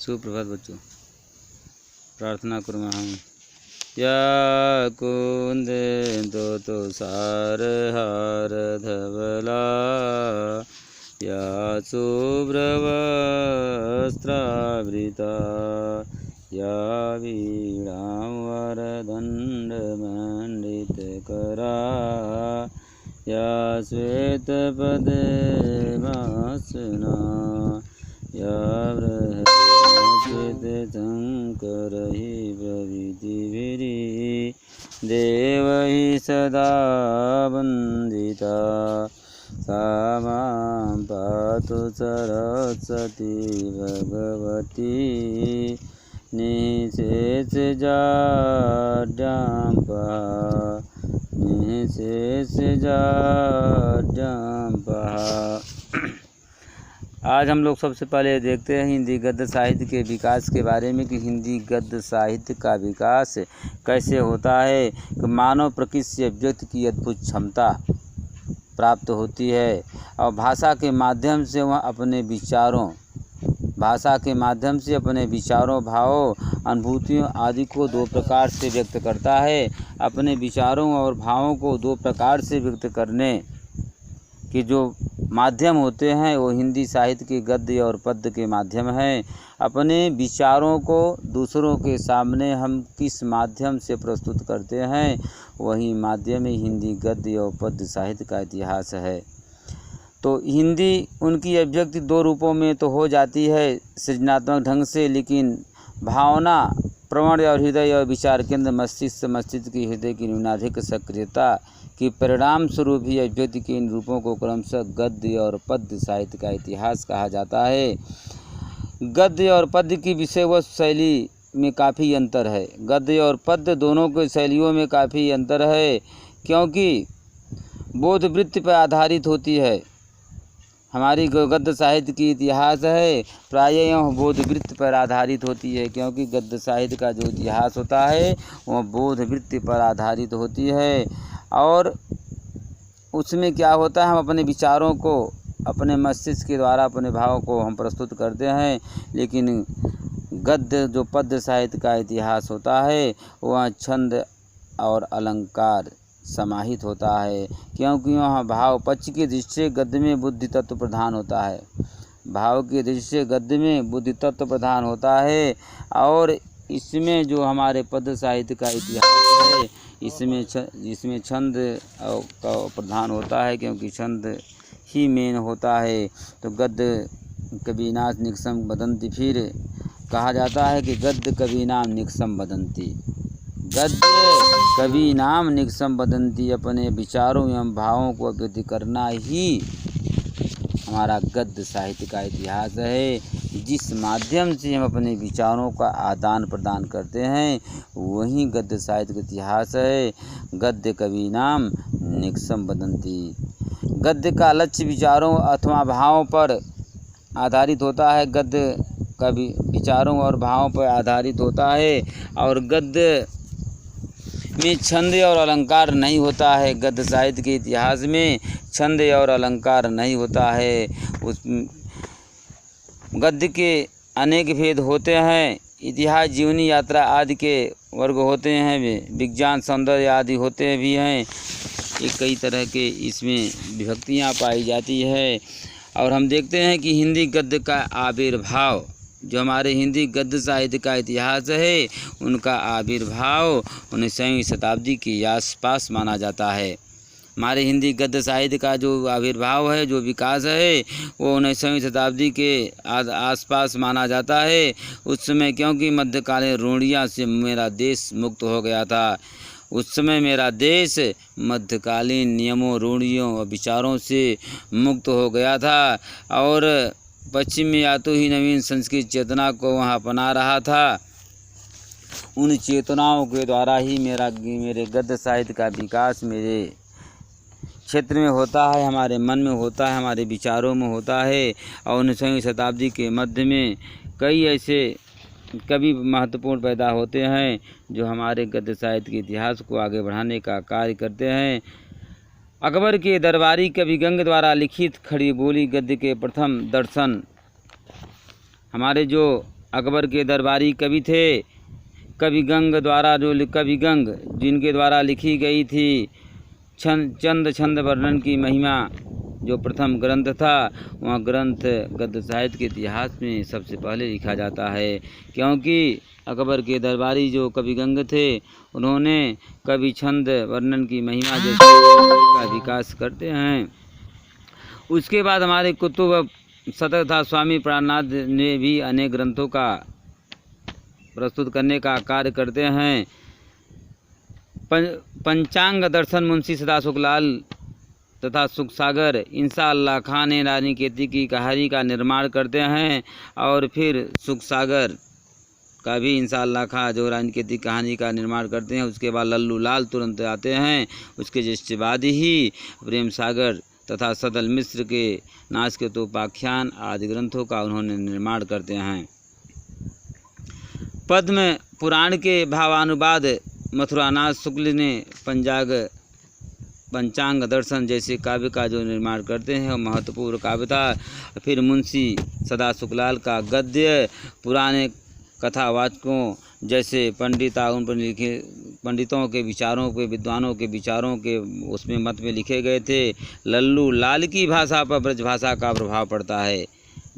सुप्रभात बच्चों, प्रार्थना करूँगा हम। या कुंदेन्दु तो सार हार धवला, या शुभ्रवस्त्रावृता, या वीणां वरदण्डमण्डितकरा, या श्वेतपद्मासना, या बृहच्चित्तशङ्करैः प्रभृतिभिः देवैः सदा वन्दिता, सा मां पातु सरस्वती भगवती निःशेषजाड्यां। आज हम लोग सबसे पहले देखते हैं हिंदी गद्य साहित्य के विकास के बारे में कि हिंदी गद्य साहित्य का विकास कैसे होता है कि मानव प्रकृति से व्यक्ति की अद्भुत क्षमता प्राप्त होती है और भाषा के माध्यम से वह अपने विचारों भावों अनुभूतियों आदि को दो प्रकार से व्यक्त करता है। अपने विचारों और भावों को दो प्रकार से व्यक्त करने कि जो माध्यम होते हैं वो हिंदी साहित्य के गद्य और पद्य के माध्यम हैं। अपने विचारों को दूसरों के सामने हम किस माध्यम से प्रस्तुत करते हैं, वही माध्यम ही हिंदी गद्य और पद्य साहित्य का इतिहास है। तो हिंदी उनकी अभिव्यक्ति दो रूपों में तो हो जाती है सृजनात्मक ढंग से, लेकिन भावना प्रवण और हृदय और विचार केंद्र मस्तिष्क की हृदय की न्यूनाधिक सक्रियता कि परिणाम स्वरूप ही अभिव्यक्ति के इन रूपों को क्रमशः गद्य और पद्य साहित्य का इतिहास कहा जाता है। गद्य और पद्य की विषय व शैली में काफ़ी अंतर है। गद्य और पद्य दोनों के शैलियों में काफ़ी अंतर है, क्योंकि बोध वृत्ति पर आधारित होती है। हमारी गद्य साहित्य की इतिहास है प्रायः यह बोध वृत्ति पर आधारित होती है, क्योंकि गद्य साहित्य का जो इतिहास होता है वह बोध वृत्ति पर आधारित होती है। और उसमें क्या होता है, हम अपने विचारों को अपने मस्तिष्क के द्वारा अपने भावों को हम प्रस्तुत करते हैं। लेकिन गद्य जो पद्य साहित्य का इतिहास होता है वह छंद और अलंकार समाहित होता है, क्योंकि वहाँ भाव पक्ष की दृष्टि से गद्य में बुद्धि तत्व प्रधान होता है। भाव की दृष्टि से गद्य में बुद्धि तत्व प्रधान होता है। और इसमें जो हमारे पद्य साहित्य का इतिहास है इसमें छंद का प्रधान होता है, क्योंकि छंद ही मेन होता है। तो गद्य कवीनाम निक्सम वदन्ति, फिर कहा जाता है कि गद्य कवीनाम निक्सम वदन्ति। गद्य कवीनाम निक्सम वदन्ति, अपने विचारों एवं भावों को व्यक्त करना ही हमारा गद्य साहित्य का इतिहास है। जिस माध्यम से हम अपने विचारों का आदान प्रदान करते हैं वही गद्य साहित्य का इतिहास है। गद्य कवीनाम निक्सम वदन्ति। गद्य का लक्ष्य विचारों अथवा भावों पर आधारित होता है। गद्य कवि विचारों और भावों पर आधारित होता है। और गद्य में छंद और अलंकार नहीं होता है। गद्य साहित्य के इतिहास में छंद और अलंकार नहीं होता है। उस गद्य के अनेक भेद होते हैं। इतिहास, जीवनी, यात्रा आदि के वर्ग होते हैं। विज्ञान, सौंदर्य आदि होते भी हैं। ये कई तरह के इसमें विभक्तियाँ पाई जाती है। और हम देखते हैं कि हिंदी गद्य का आविर्भाव, जो हमारे हिंदी गद्य साहित्य का इतिहास है, उनका आविर्भाव 19वीं शताब्दी के आसपास माना जाता है। हमारे हिंदी गद्य साहित्य का जो आविर्भाव है, जो विकास है, वो 19वीं शताब्दी के आसपास माना जाता है। उस समय क्योंकि मध्यकालीन रूढ़ियों से मेरा देश मुक्त हो गया था। उस समय मेरा देश मध्यकालीन नियमों, रूढ़ियों और विचारों से मुक्त हो गया था और पश्चिम में या तो ही नवीन संस्कृत चेतना को वहाँ अपना रहा था। उन चेतनाओं के द्वारा ही मेरे गद्य साहित्य का विकास मेरे क्षेत्र में होता है, हमारे मन में होता है, हमारे विचारों में होता है। और 19वीं शताब्दी के मध्य में कई ऐसे कवि महत्वपूर्ण पैदा होते हैं जो हमारे गद्य साहित्य के इतिहास को आगे बढ़ाने का कार्य करते हैं। अकबर के दरबारी कवि गंग द्वारा लिखित खड़ी बोली गद्य के प्रथम दर्शन हमारे जो अकबर के दरबारी कवि थे। कविगंग द्वारा जो कविगंग जिनके द्वारा लिखी गई थी चंद छंद वर्णन की महिमा जो प्रथम ग्रंथ था, वह ग्रंथ गद्य साहित्य के इतिहास में सबसे पहले लिखा जाता है, क्योंकि अकबर के दरबारी जो कविगंग थे उन्होंने कवि छंद वर्णन की महिमा जैसे का विकास करते हैं। उसके बाद हमारे कुतुब सतत तथा स्वामी प्राणनाथ ने भी अनेक ग्रंथों का प्रस्तुत करने का कार्य करते हैं। पंचांग दर्शन मुंशी सदा सुखलाल तथा सुखसागर इंशाअल्लाह खान ने रानी केती की कहानी का निर्माण करते हैं, और फिर सुखसागर का भी इंशाअल्लाह खां जो रानी केती कहानी का निर्माण करते हैं। उसके बाद लल्लू लाल तुरंत आते हैं। उसके जिसके बाद ही प्रेम सागर तथा सदल मिश्र के नाचकेतोपाख्यान आदि ग्रंथों का उन्होंने निर्माण करते हैं। पद्म पुराण के भावानुवाद मथुरानाथ शुक्ल ने पंचांग दर्शन जैसे काव्य का जो निर्माण करते हैं वह महत्वपूर्ण काव्य था। फिर मुंशी सदा सुखलाल का गद्य पुराने कथावाचकों जैसे पंडितों के विचारों पे, विद्वानों के विचारों के उसमें मत में लिखे गए थे। लल्लू लाल की भाषा पर ब्रज भाषा का प्रभाव पड़ता है।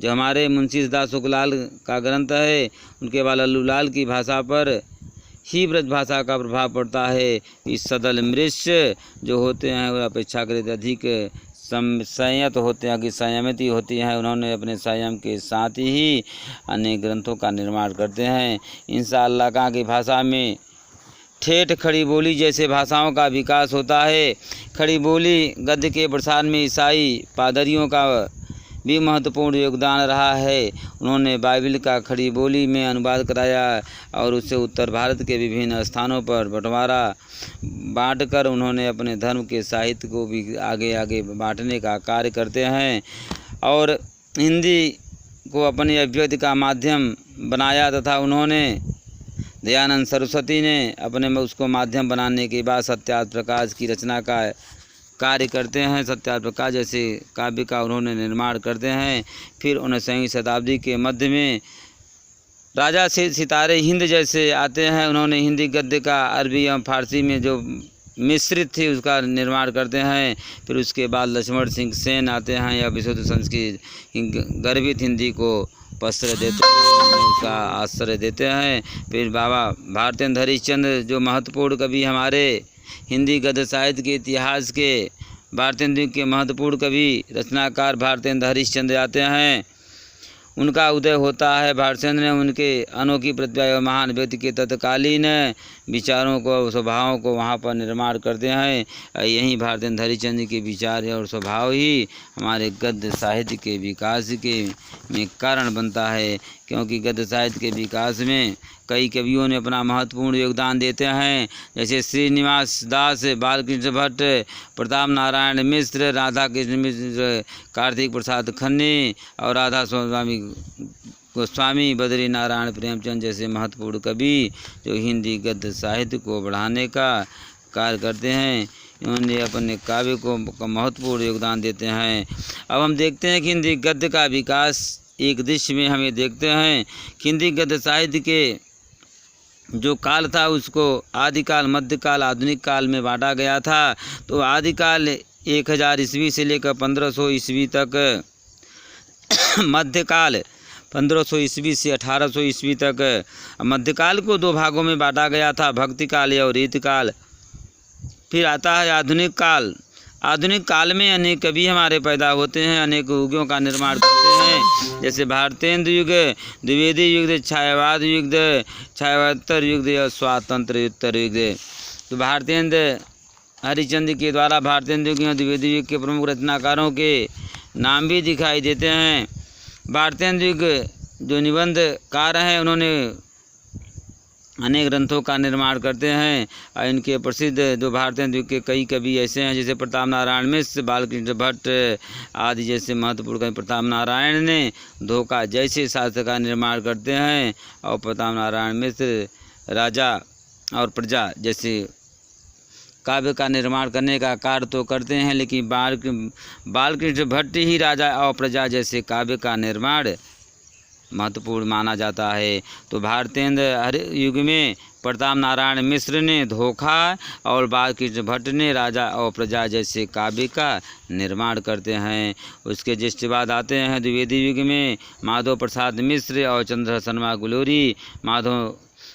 जो हमारे मुंशी सदा सुखलाल का ग्रंथ है उनके बाद लल्लू लाल की भाषा पर ही ब्रज भाषा का प्रभाव पड़ता है। इस सदल मृष्य जो होते हैं वह अपेक्षाकृत अधिक संयत होते हैं कि संयमित होती हैं। उन्होंने अपने संयम के साथ ही अनेक ग्रंथों का निर्माण करते हैं। इंशाअल्लाह खां की भाषा में ठेठ खड़ी बोली जैसे भाषाओं का विकास होता है। खड़ी बोली गद्य के प्रसार में ईसाई पादरियों का भी महत्वपूर्ण योगदान रहा है। उन्होंने बाइबिल का खड़ी बोली में अनुवाद कराया और उसे उत्तर भारत के विभिन्न स्थानों पर बांटकर उन्होंने अपने धर्म के साहित्य को भी आगे बांटने का कार्य करते हैं, और हिंदी को अपनी अभिव्यक्ति का माध्यम बनाया तथा उन्होंने दयानंद सरस्वती ने अपने में उसको माध्यम बनाने के बाद सत्यार्थ प्रकाश की रचना का कार्य करते हैं। सत्यार्थ प्रकाश जैसे काव्य का उन्होंने निर्माण करते हैं। फिर 19वीं शताब्दी के मध्य में राजा से सितारे हिंद जैसे आते हैं। उन्होंने हिंदी गद्य का अरबी एवं फारसी में जो मिश्रित थी उसका निर्माण करते हैं। फिर उसके बाद लक्ष्मण सिंह सेन आते हैं, या विशुद्ध संस्कृत गर्भित हिंदी को पसर देते हैं, उसका आश्रय देते हैं। फिर बाबा भारतेंद्र हरिश्चंद्र जो महत्वपूर्ण कवि हमारे हिंदी गद्य साहित्य के इतिहास के भारतेंद्र के महत्वपूर्ण कवि रचनाकार भारतेंद्र हरिश्चंद्र आते हैं। उनका उदय होता है। भारतेंद्र ने उनके अनोखी प्रतिभा एवं महान व्यक्ति के तत्कालीन विचारों को स्वभावों को वहाँ पर निर्माण करते हैं। यही भारतेंद्र हरिश्चंद्र के विचार और स्वभाव ही हमारे गद्य साहित्य के विकास के में कारण बनता है, क्योंकि गद्य साहित्य के विकास में कई कवियों ने अपना महत्वपूर्ण योगदान देते हैं, जैसे श्रीनिवास दास, बालकृष्ण भट्ट, प्रताप नारायण मिश्र, राधा कृष्ण मिश्र, कार्तिक प्रसाद खन्ने और राधा स्वामी गोस्वामी, बद्री नारायण प्रेमचंद जैसे महत्वपूर्ण कवि जो हिंदी गद्य साहित्य को बढ़ाने का कार्य करते हैं। इन्होंने अपने काव्य को महत्वपूर्ण योगदान देते हैं। अब हम देखते हैं कि हिंदी गद्य का विकास एक दृश्य में हमें देखते हैं कि हिंदी गद्य साहित्य के जो काल था उसको आदिकाल, मध्यकाल, आधुनिक काल में बांटा गया था। तो आदिकाल 1000 ईस्वी से लेकर 1500 ईस्वी तक, मध्यकाल 1500 ईस्वी से 1800 ईस्वी तक। मध्यकाल को 2 भागों में बांटा गया था, भक्ति काल और रीतिकाल। फिर आता है आधुनिक काल। आधुनिक काल में अनेक कवि हमारे पैदा होते हैं, अनेक युगों का निर्माण करते हैं, जैसे भारतेंद्र युग, द्विवेदी युग, छायावाद युग, छायावादोत्तर युग और स्वातंत्र्योत्तर युग। तो भारतेंद्र हरिश्चंद्र के द्वारा भारतेंद्र युग और द्विवेदी युग के प्रमुख रचनाकारों के नाम भी दिखाई देते हैं। भारतेंद्र युग जो निबंधकार हैं उन्होंने अनेक ग्रंथों का निर्माण करते हैं, और इनके प्रसिद्ध जो भारतेंद्र युग के कई कवि ऐसे हैं जैसे प्रताप नारायण मिश्र, बालकृष्ण भट्ट आदि जैसे महत्वपूर्ण कवि। प्रताप नारायण ने धोखा जैसे शास्त्र का निर्माण करते हैं, और प्रताप नारायण मिश्र राजा और प्रजा जैसे काव्य का निर्माण करने का कार्य तो करते हैं, लेकिन बालकृष्ण भट्ट ही राजा और प्रजा जैसे काव्य का निर्माण महत्वपूर्ण माना जाता है। तो भारतेंद्र हर युग में प्रताप नारायण मिश्र ने धोखा और बालकृष्ण भट्ट ने राजा और प्रजा जैसे काव्य का निर्माण करते हैं। उसके जिसके बाद आते हैं द्विवेदी युग में माधव प्रसाद मिश्र और चंद्र शर्मा गुलोरी। माधव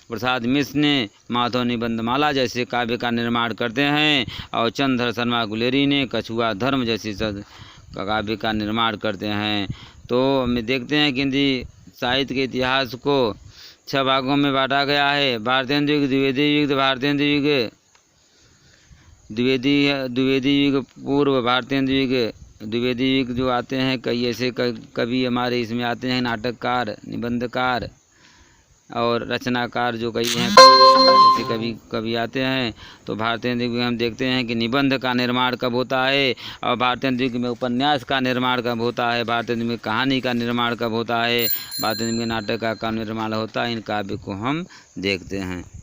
प्रसाद मिश्र ने माधव निबंधमाला जैसे काव्य का निर्माण करते हैं और चंद्र शर्मा गुलेरी ने कछुआ धर्म जैसे काव्य का निर्माण करते हैं। तो हम देखते हैं कि हिंदी साहित्य के इतिहास को 6 भागों में बांटा गया है। भारतेंद्र युग, द्विवेदी युग, भारतेंद्र युग, द्विवेदी युग पूर्व, भारतेंद्र युग, द्विवेदी युग जो आते हैं कई ऐसे कवि हमारे इसमें आते हैं, नाटककार, निबंधकार और रचनाकार जो कई हैं ऐसे कवि आते हैं। तो भारतेंद्र युग में हम देखते हैं कि निबंध का निर्माण कब होता है और भारतेंद्र युग में उपन्यास का निर्माण कब होता है, भारतेंद्र युग में कहानी का निर्माण कब होता है, भारतेंद्र युग में नाटक का निर्माण होता है। इन काव्य को हम देखते हैं।